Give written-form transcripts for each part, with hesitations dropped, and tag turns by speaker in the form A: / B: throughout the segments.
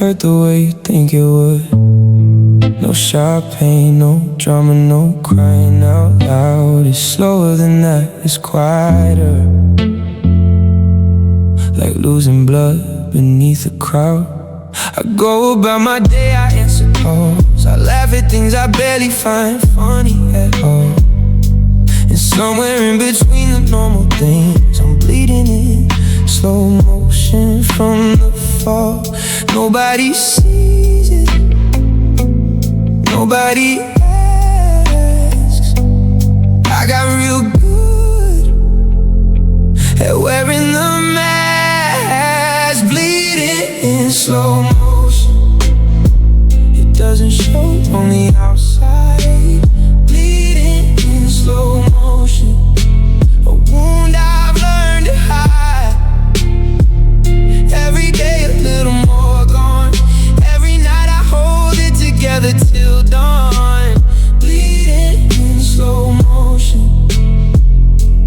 A: hurt the way you think it would. No sharp pain, no drama, no crying out loud. It's slower than that, it's quieter, like losing blood beneath a crowd. I go about my day, I answer calls, I laugh at things I barely find funny at all. And somewhere in between the normal things, I'm bleeding in slow motion from the fall. Nobody sees it, nobody asks. I got real good at wearing the mask, bleeding in slow motion. It doesn't show on the outside, bleeding in slow motion. A wound I've learned to hide. Every day a little more gone. Every night I hold it together till dawn, bleeding in slow motion.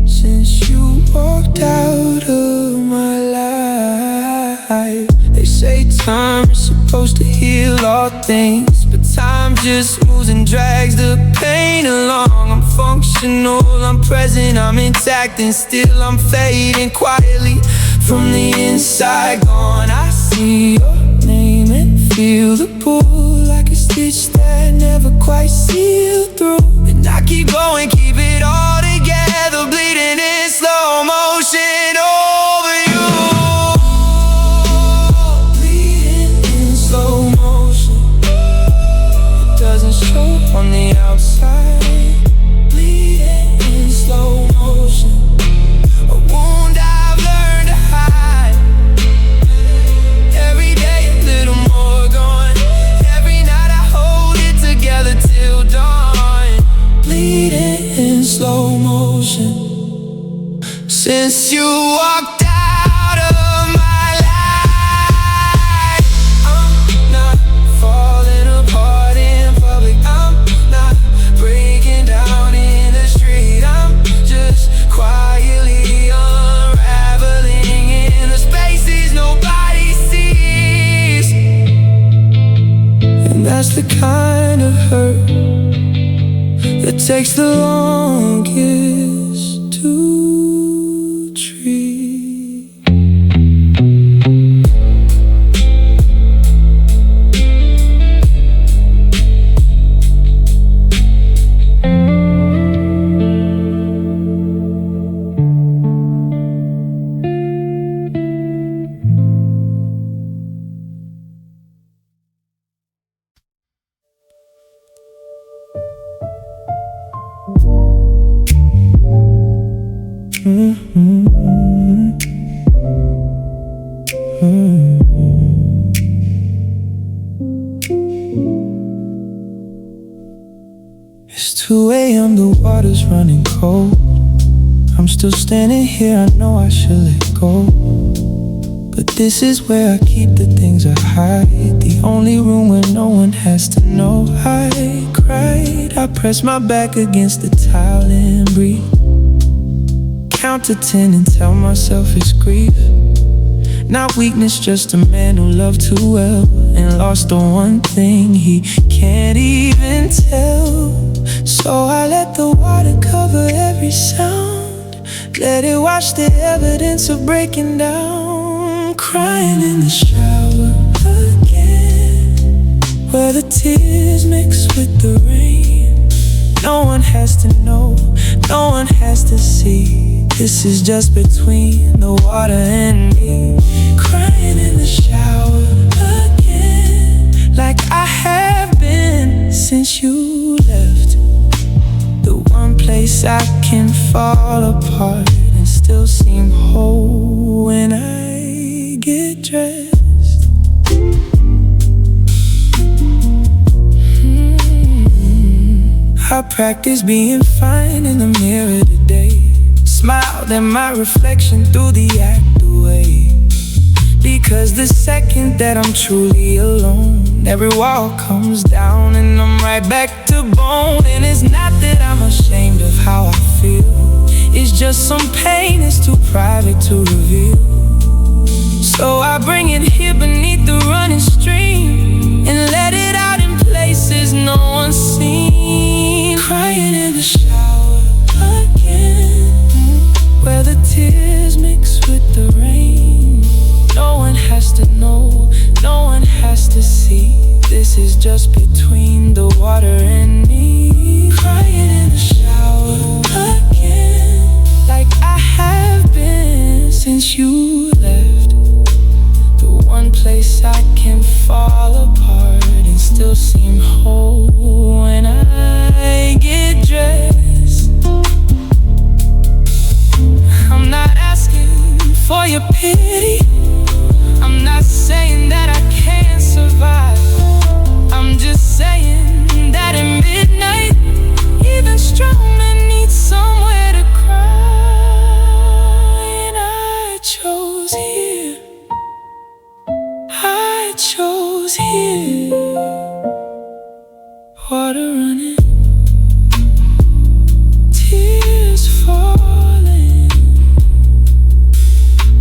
A: Since you walked out of my life, they say time is supposed to heal all things, but time just moves and drags the pain along. I'm functional, I'm present, I'm intact, and still I'm fading quietly from the inside. Gone, I see your name and feel the pull, like a stitch that never quite sealed through. And I keep going, keep it all together, bleeding in slow motion over you. Bleeding in slow motion. It doesn't show on the outside, bleeding in slow motion. A wound I've learned to hide. Every day a little more gone. Every night I hold it together till dawn, bleeding in slow motion. Since you walked out of my life, I'm not falling apart in public, I'm not breaking down in the street. I'm just quietly unraveling in the spaces nobody sees. And that's the kind of hurt that takes the longest to treat. It's 2 a.m., the water's running cold. I'm still standing here, I know I should let go, but this is where I keep the things I hide. The only room where no one has to know I cried. I press my back against the tile and breathe. Count to 10 and tell myself it's grief, not weakness, just a man who loved too well and lost the one thing he can't even tell. So I let the water cover every sound, let it wash the evidence of breaking down. Crying in the shower again, where the tears mix with the rain. No one has to know, no one has to see. This is just between the water and me. Crying in the shower again, like I have been since you left. The one place I can fall apart and still seem whole when I get dressed. I practice being fine in the mirror today. Smiled at my reflection through the act away, because the second that I'm truly alone, every wall comes down and I'm right back to bone. And it's not that I'm ashamed of how I feel, it's just some pain is too private to reveal. So I bring it here beneath the running stream and let it out in places no one's seen. Crying in the shower again, where the tears mix with the rain. No one has to know, no one has to see. This is just between the water and me. Crying in the shower again, like I have been since you left. The one place I can fall apart and still seem whole when I get dressed. I'm not asking for your pity, I'm not saying that I can't survive. I'm just saying that at midnight, even strong men need somewhere to cry. And I chose here, I chose here. Water running, tears falling.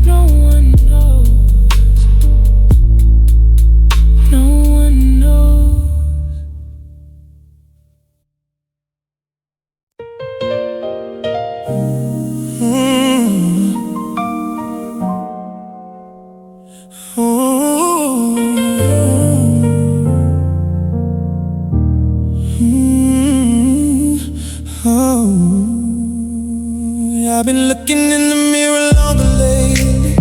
A: No one knows, no one knows. I've been looking in the mirror longer lately,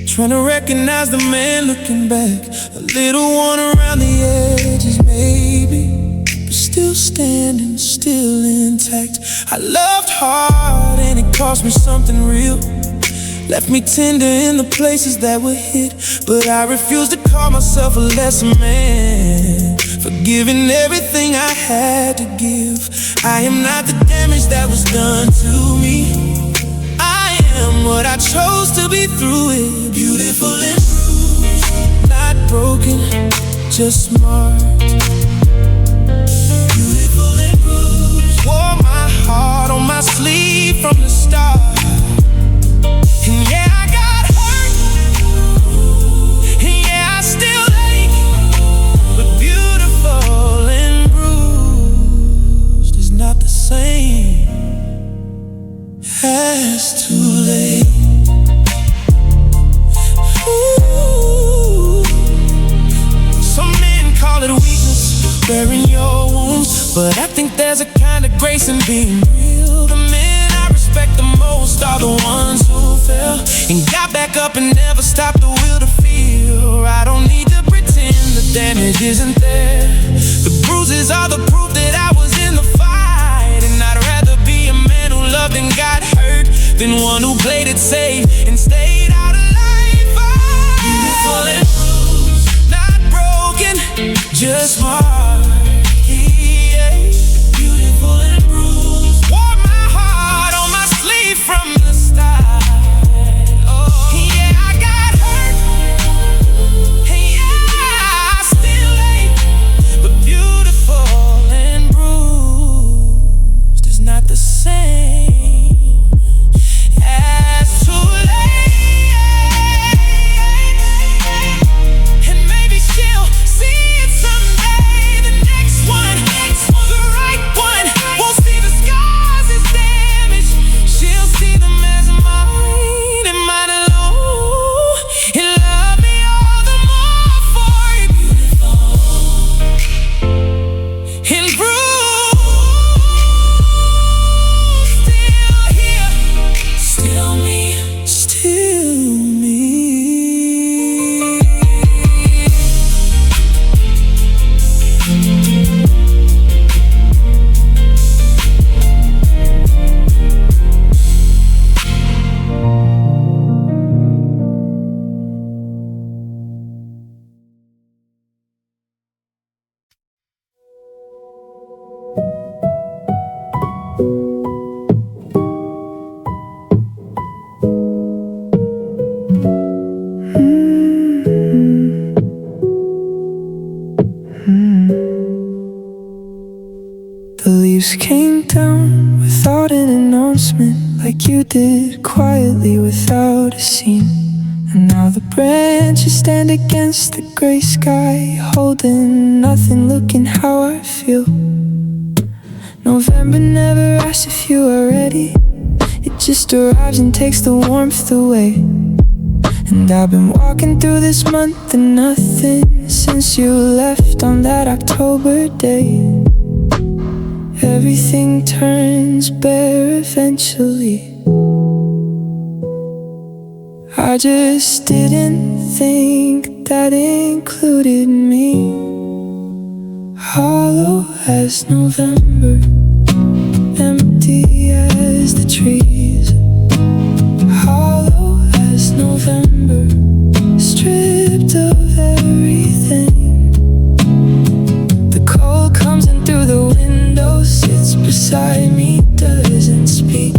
A: trying to recognize the man looking back. A little worn around the edges maybe, but still standing, still intact. I loved hard and it cost me something real, left me tender in the places that were hit. But I refuse to call myself a lesser man, forgiving everything I had to give. I am not the damage that was done to me, I am what I chose to be through it. Beautiful and bruised, not broken, just marked. Beautiful and bruised, wore my heart on my sleeve from the start. And yeah, I got hurt, and yeah, I still ache, but beautiful and bruised is not the same as too late. Ooh. Some men call it weakness, bearing your wounds, but I think there's a kind of grace in being real. The men I respect the most are the ones who fell and got back up and never stopped the will to feel. I don't need to pretend the damage isn't there. The bruises are the proof that I was in the fight, and I'd rather be a man who loved and got hurt than one who played it safe and stayed out of life. Beautiful and bruised, not broken, just marked. Yeah. Beautiful and bruised, wore my heart on my sleeve from the start. Oh, yeah, I got hurt, and yeah, I still ache, but beautiful and bruised is not the same as too late. And maybe she'll see it someday, the next one, the right one, won't see the scars as damage, she'll see them as mine and mine alone, and love me all the more for it. Beautiful and bruised, still here, still me, still me. The leaves came down without an announcement, like you did, quietly without a scene. And now the branches stand against the gray sky, holding nothing, looking how I feel. November never asks if you are ready. It just arrives and takes the warmth away. And I've been walking through this month and nothing since you left on that October day. Everything turns bare eventually. I just didn't think that included me. Hollow as November, empty as the trees. Hollow as November, stripped of everything. The cold comes in through the window, sits beside me, doesn't speak.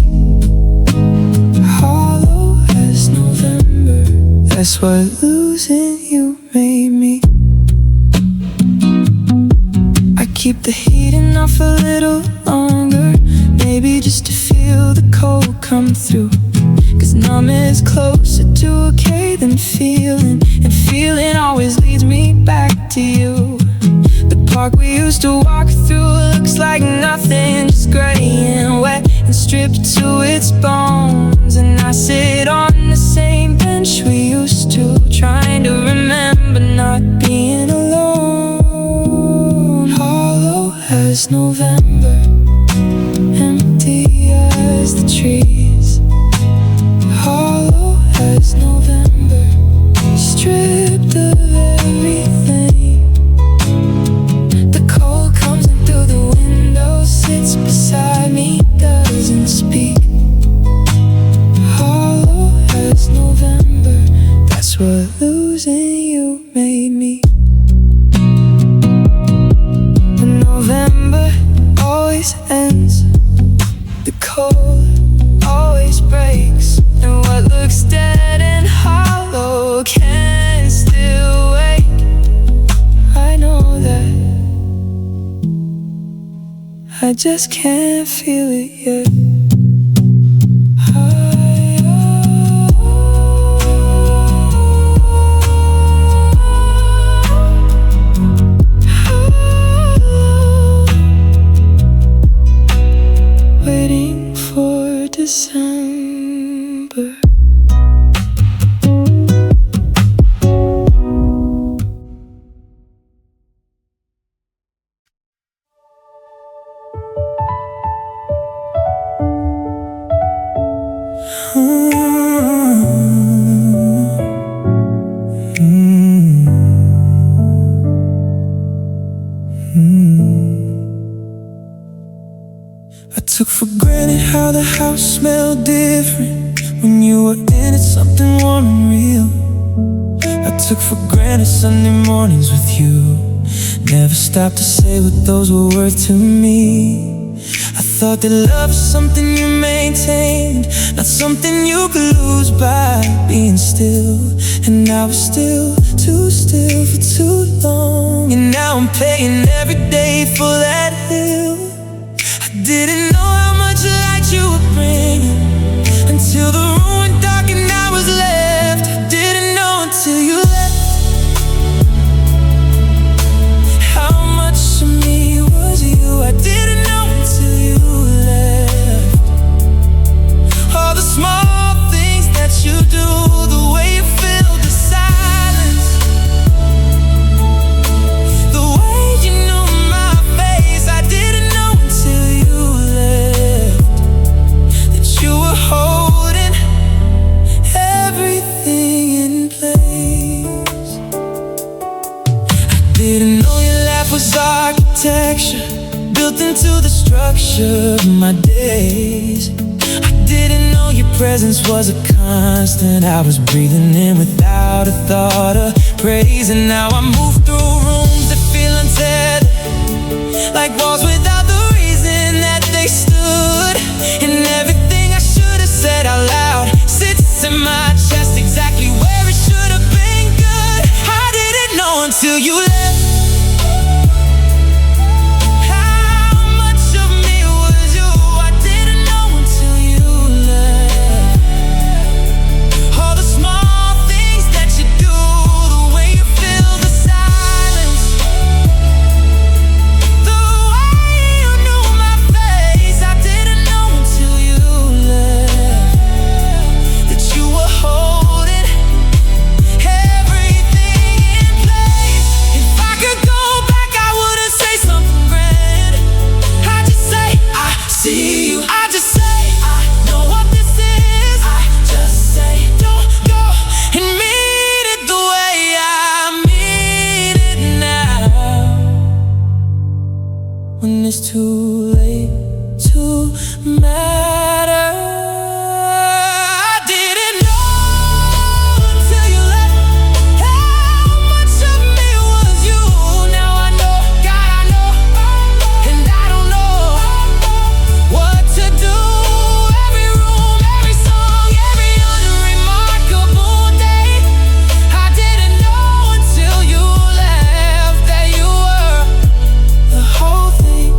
A: Hollow as November, that's what losing you made me. I keep the heating off a little longer, maybe just to feel the cold come through. Cause numb is closer to okay than feeling, and feeling always leads me back to you. The park we used to walk through looks like nothing, just gray and wet and stripped to its bones. And I sit on the same bench we used to, trying to remember not being alone. Hollow as November, empty as the trees. Hollow as November, stripped of everything. The cold comes in through the window, sits beside me, doesn't speak. Hollow as November, that's what losing you made me. When November always ends, the cold always breaks, and what looks dead and hollow can still wake. I know that, I just can't feel it yet. Waiting for December. I took for granted how the house smelled different when you were in it, something warm and real. I took for granted Sunday mornings with you, never stopped to say what those were worth to me. I thought that love was something you maintained, not something you could lose by being still. And I was still too still for too long, and now I'm paying every day for that hill. I didn't know how much light you were bringing until the room went dark and I was left. I didn't know until you left how much of me was you. I didn't know until you left. All the small things that you do, the way you fill the silence, the way you knew my face. I didn't know until you left that you were holding everything in place. I didn't know your laugh was architecture built into the structure of my days. I didn't know your presence was a constant I was breathing in without a thought of praise. And now I move through rooms that feel untethered, like walls without the reason that they stood. And everything I should have said out loud sits in my chest exactly where it should have been good. I didn't know until you left how much of me was you. I didn't know until you left. All the small things when it's too late to matter. I didn't know until you left how much of me was you. Now I know, God I know, and I don't know what to do. Every room, every song, every unremarkable day. I didn't know until you left that you were the whole thing,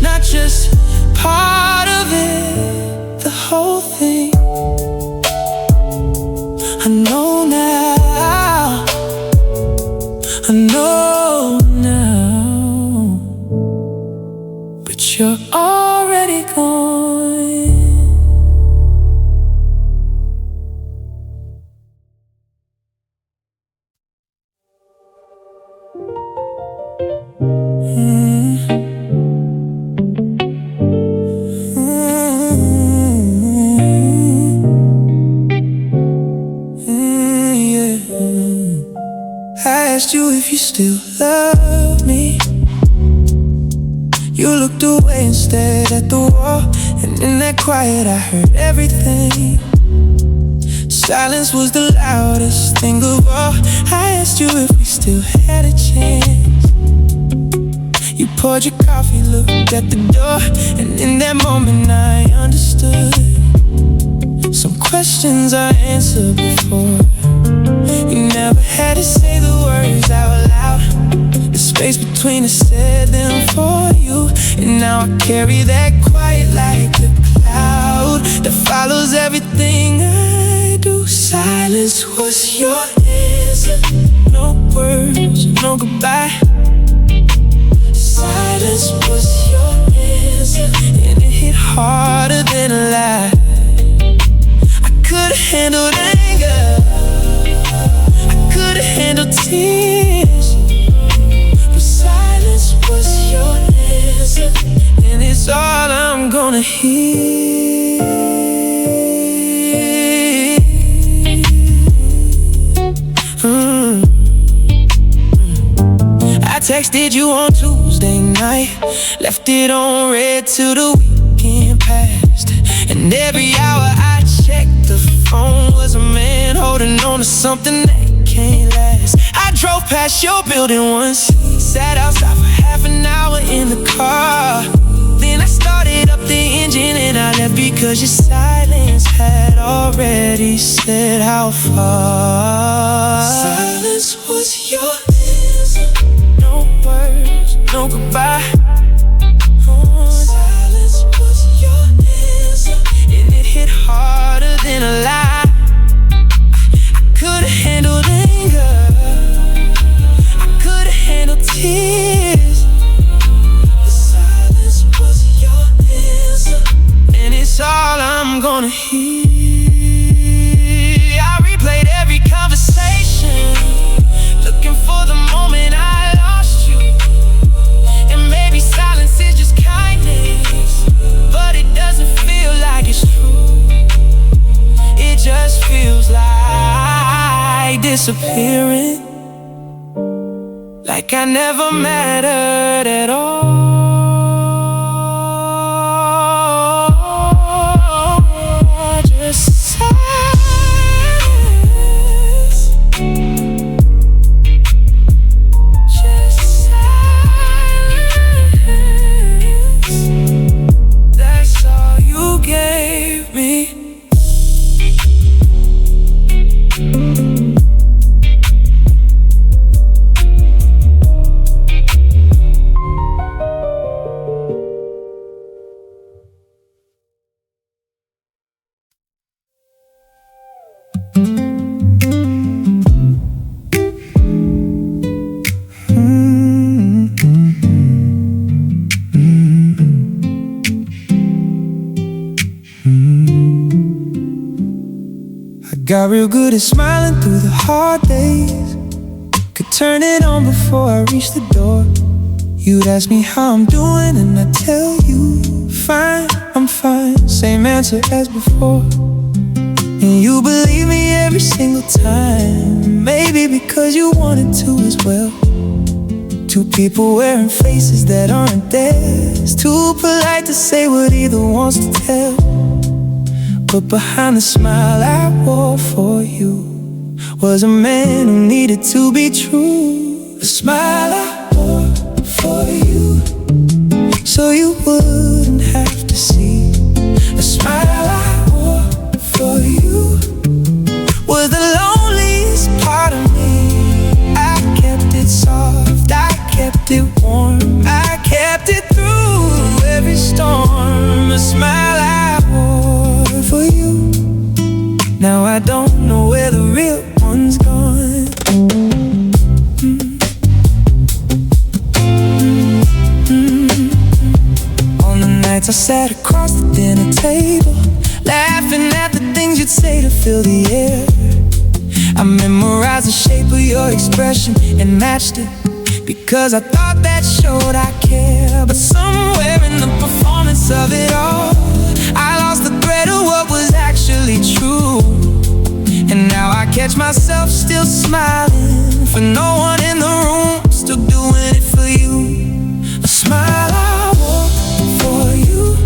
A: not just part of it, the whole thing. I know now, I know now, but you're already gone. I asked you if you still love me. You looked away and stared at the wall, and in that quiet I heard everything. Silence was the loudest thing of all. I asked you if we still had a chance. You poured your coffee, looked at the door, and in that moment I understood. Some questions I answered before. You never had to say the words out loud. The space between us said them for you. And now I carry that quiet like a cloud that follows everything I do. Silence was your answer. No words, no goodbye. Silence was your answer, and it hit harder than a lie. I could've handled anger, could've handled tears, but silence was your answer, and it's all I'm gonna hear. I texted you on Tuesday night, left it on red till the weekend passed, and every hour I checked the phone was a man holding on to something that can't last. I drove past your building once, sat outside for half an hour in the car. Then I started up the engine and I left because your silence had already said how far. Silence was your answer. No words, no goodbye. Silence was your answer, and it hit harder than a lie. I could've handled anger, I could've handled tears, but silence was your answer, and it's all I'm gonna hear. I replayed every conversation, looking for the moment I lost you. And maybe silence is just kindness, but it doesn't feel like it's true. It just feels like disappearing, like I never mattered at all. Just silence, just silence. That's all you gave me. Got real good at smiling through the hard days. Could turn it on before I reach the door. You'd ask me how I'm doing and I'd tell you, fine, I'm fine. Same answer as before. And you believe me every single time. Maybe because you wanted to as well. Two people wearing faces that aren't theirs, too polite to say what either wants to tell. But behind the smile I wore for you was a man who needed to be true. The smile I wore for you, so you wouldn't have to see. The smile I wore for you was the loneliest part of me. I kept it soft, I kept it warm, I kept it through every storm. The smile I wore for you, now I don't know where the real one's gone. On the nights I sat across the dinner table, laughing at the things you'd say to fill the air, I memorized the shape of your expression and matched it, because I thought that showed I care. But somewhere in the performance of it all, I lost the thread of what was actually true. And now I catch myself still smiling for no one in the room, still doing it for you. A smile I wore for you,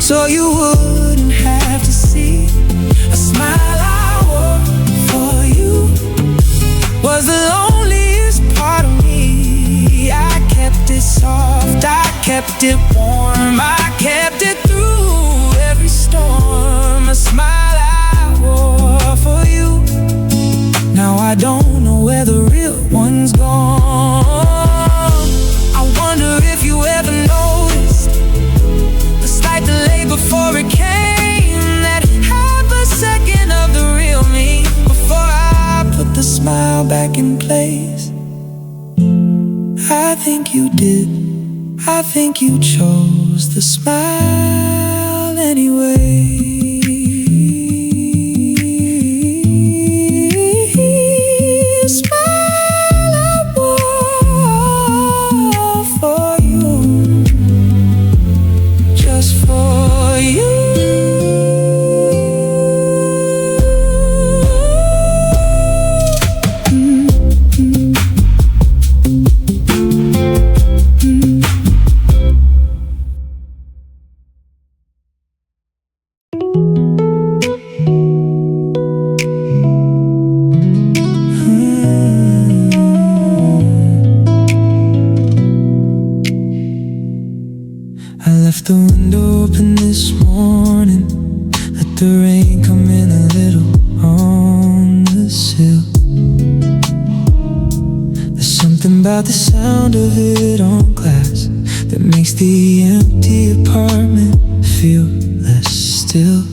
A: so you wouldn't have to see. A smile I wore for you was the loneliest part of me. I kept it soft, I kept it warm, I kept it through every storm. A smile I wore for you, now I don't know where the real one's gone. I wonder if you ever noticed the slight delay before it came, that half a second of the real me before I put the smile back in place. I think you did, I think you chose the smile anyway. Smile I wore for you, just for you. I left the window open this morning, let the rain come in a little on the sill. There's something about the sound of it on glass that makes the empty apartment feel less still.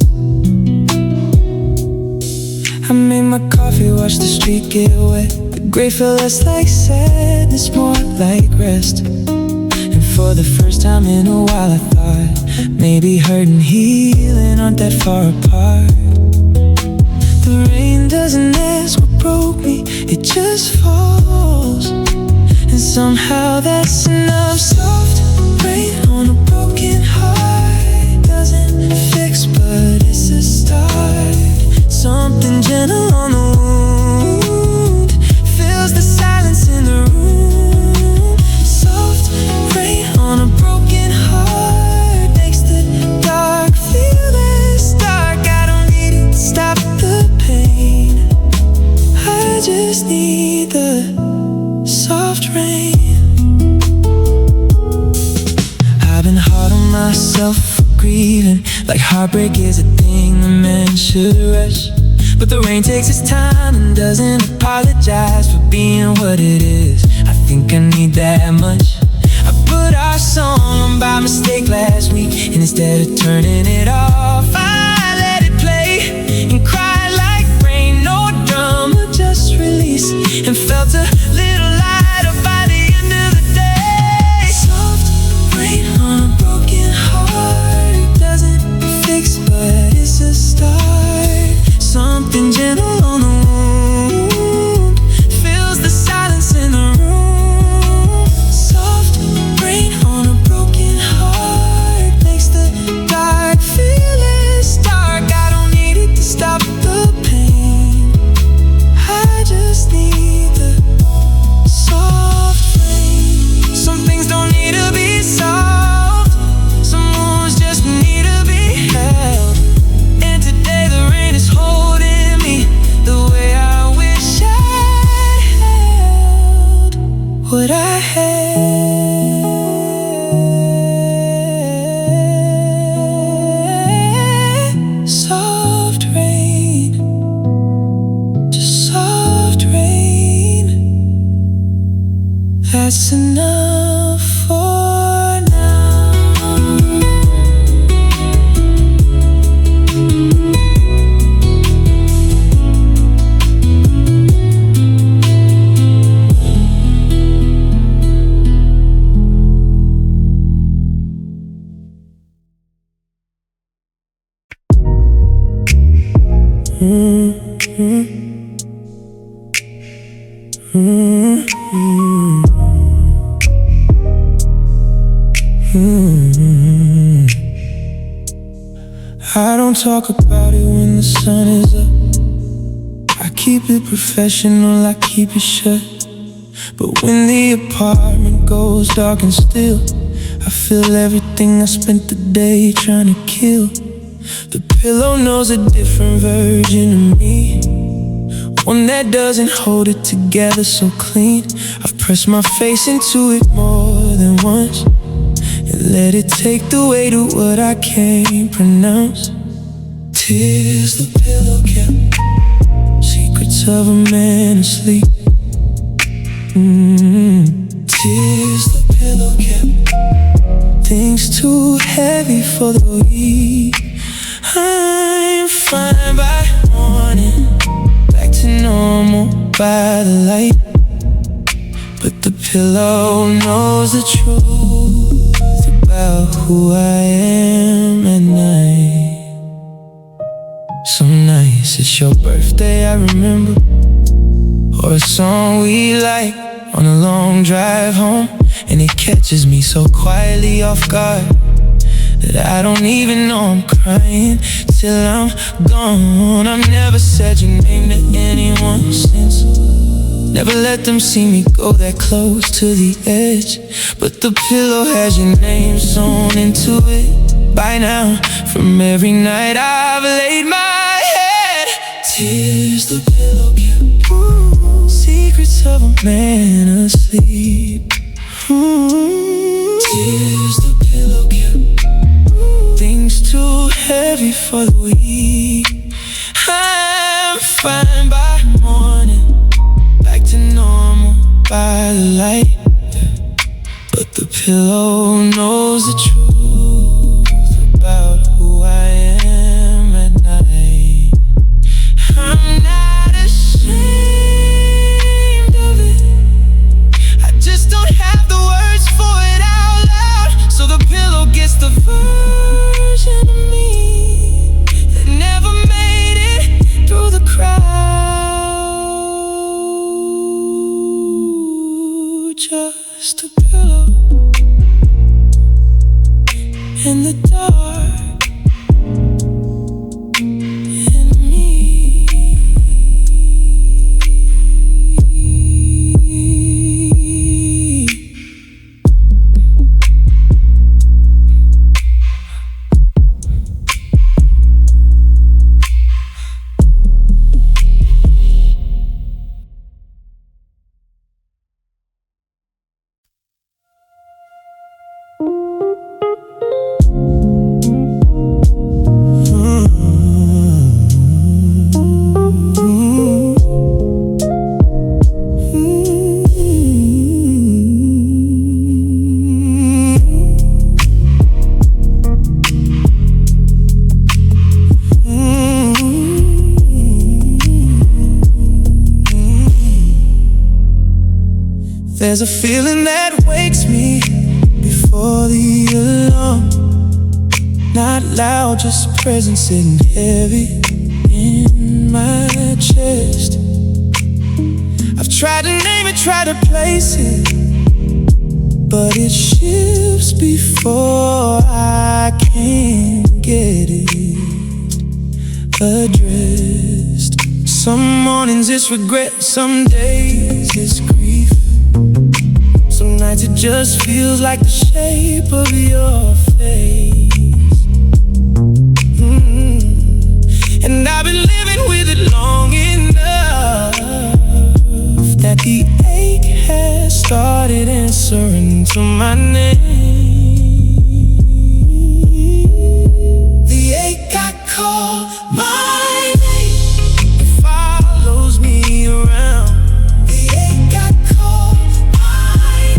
A: I made my coffee, watched the street get wet. The gray felt less like sadness, more like rest. For the first time in a while I thought maybe hurt and healing aren't that far apart. The rain doesn't ask what broke me, it just falls, and somehow that's enough. Soft rain on a broken heart doesn't fix, but it's a start. Something gentle on the wound fills the silence in the room. Soft rain on a broken heart makes the dark feel less dark. I don't need it to stop the pain, I just need the soft rain. I've been hard on myself for grieving, like heartbreak is a thing the man should rush. But the rain takes its time and doesn't apologize for being what it is. I think I need that much. I put our song on by mistake last week, and instead of turning it off, I let it play and cried like rain. No drama, just release, and felt a little lighter by the end of the day. Soft rain on a broken heart doesn't fix, but it's a start. Something gentle on the wound fills the silence in the room. Soft rain on a broken heart makes the dark feel that's enough for now. I don't talk about it when the sun is up. I keep it professional, I keep it shut. But when the apartment goes dark and still, I feel everything I spent the day trying to kill. The pillow knows a different version of me, one that doesn't hold it together so clean. I've pressed my face into it more than once and let it take the weight of what I can't pronounce. Tears the pillow kept, secrets of a man asleep. Tears the pillow kept, things too heavy for the weak. I'm fine by morning, back to normal by the light. But the pillow knows the truth about who I am at night. Some nights it's your birthday, I remember, or a song we like on a long drive home, and it catches me so quietly off guard that I don't even know I'm crying till I'm gone. I've never said your name to anyone since, never let them see me go that close to the edge. But the pillow has your name sewn into it by now, from every night I've laid my head. Tears the pillow kept, secrets of a man asleep. Tears the pillow kept, things too heavy for the weak. I'm fine by morning, back to normal by the light. But the pillow knows the truth about who I am at night. I'm not ashamed of it, I just don't have the words for it out loud. So the pillow gets the version of me that never made it through the crowd. Just a pillow in the dark, and me. There's a feeling that wakes me before the alarm. Not loud, just present, sitting heavy in my chest. I've tried to name it, tried to place it, but it shifts before I can get it addressed. Some mornings it's regret, some days it's grief. Some nights it just feels like the shape of your face. And I've been living with it long enough that the ache has started answering to my name. The ache I call my name, it follows me around. The ache I call my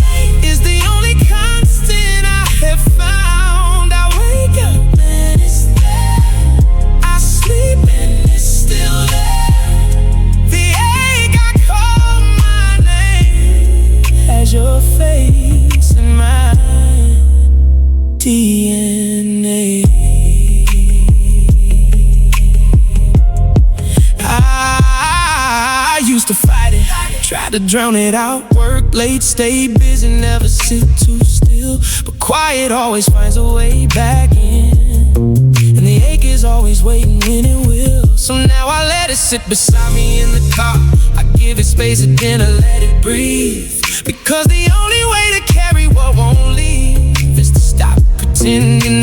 A: DNA. I used to fight it, try to drown it out. Work late, stay busy, never sit too still. But quiet always finds a way back in, and the ache is always waiting when it will. So now I let it sit beside me in the car. I give it space and then I let it breathe, because the only way to carry what won't leave is to stop pretending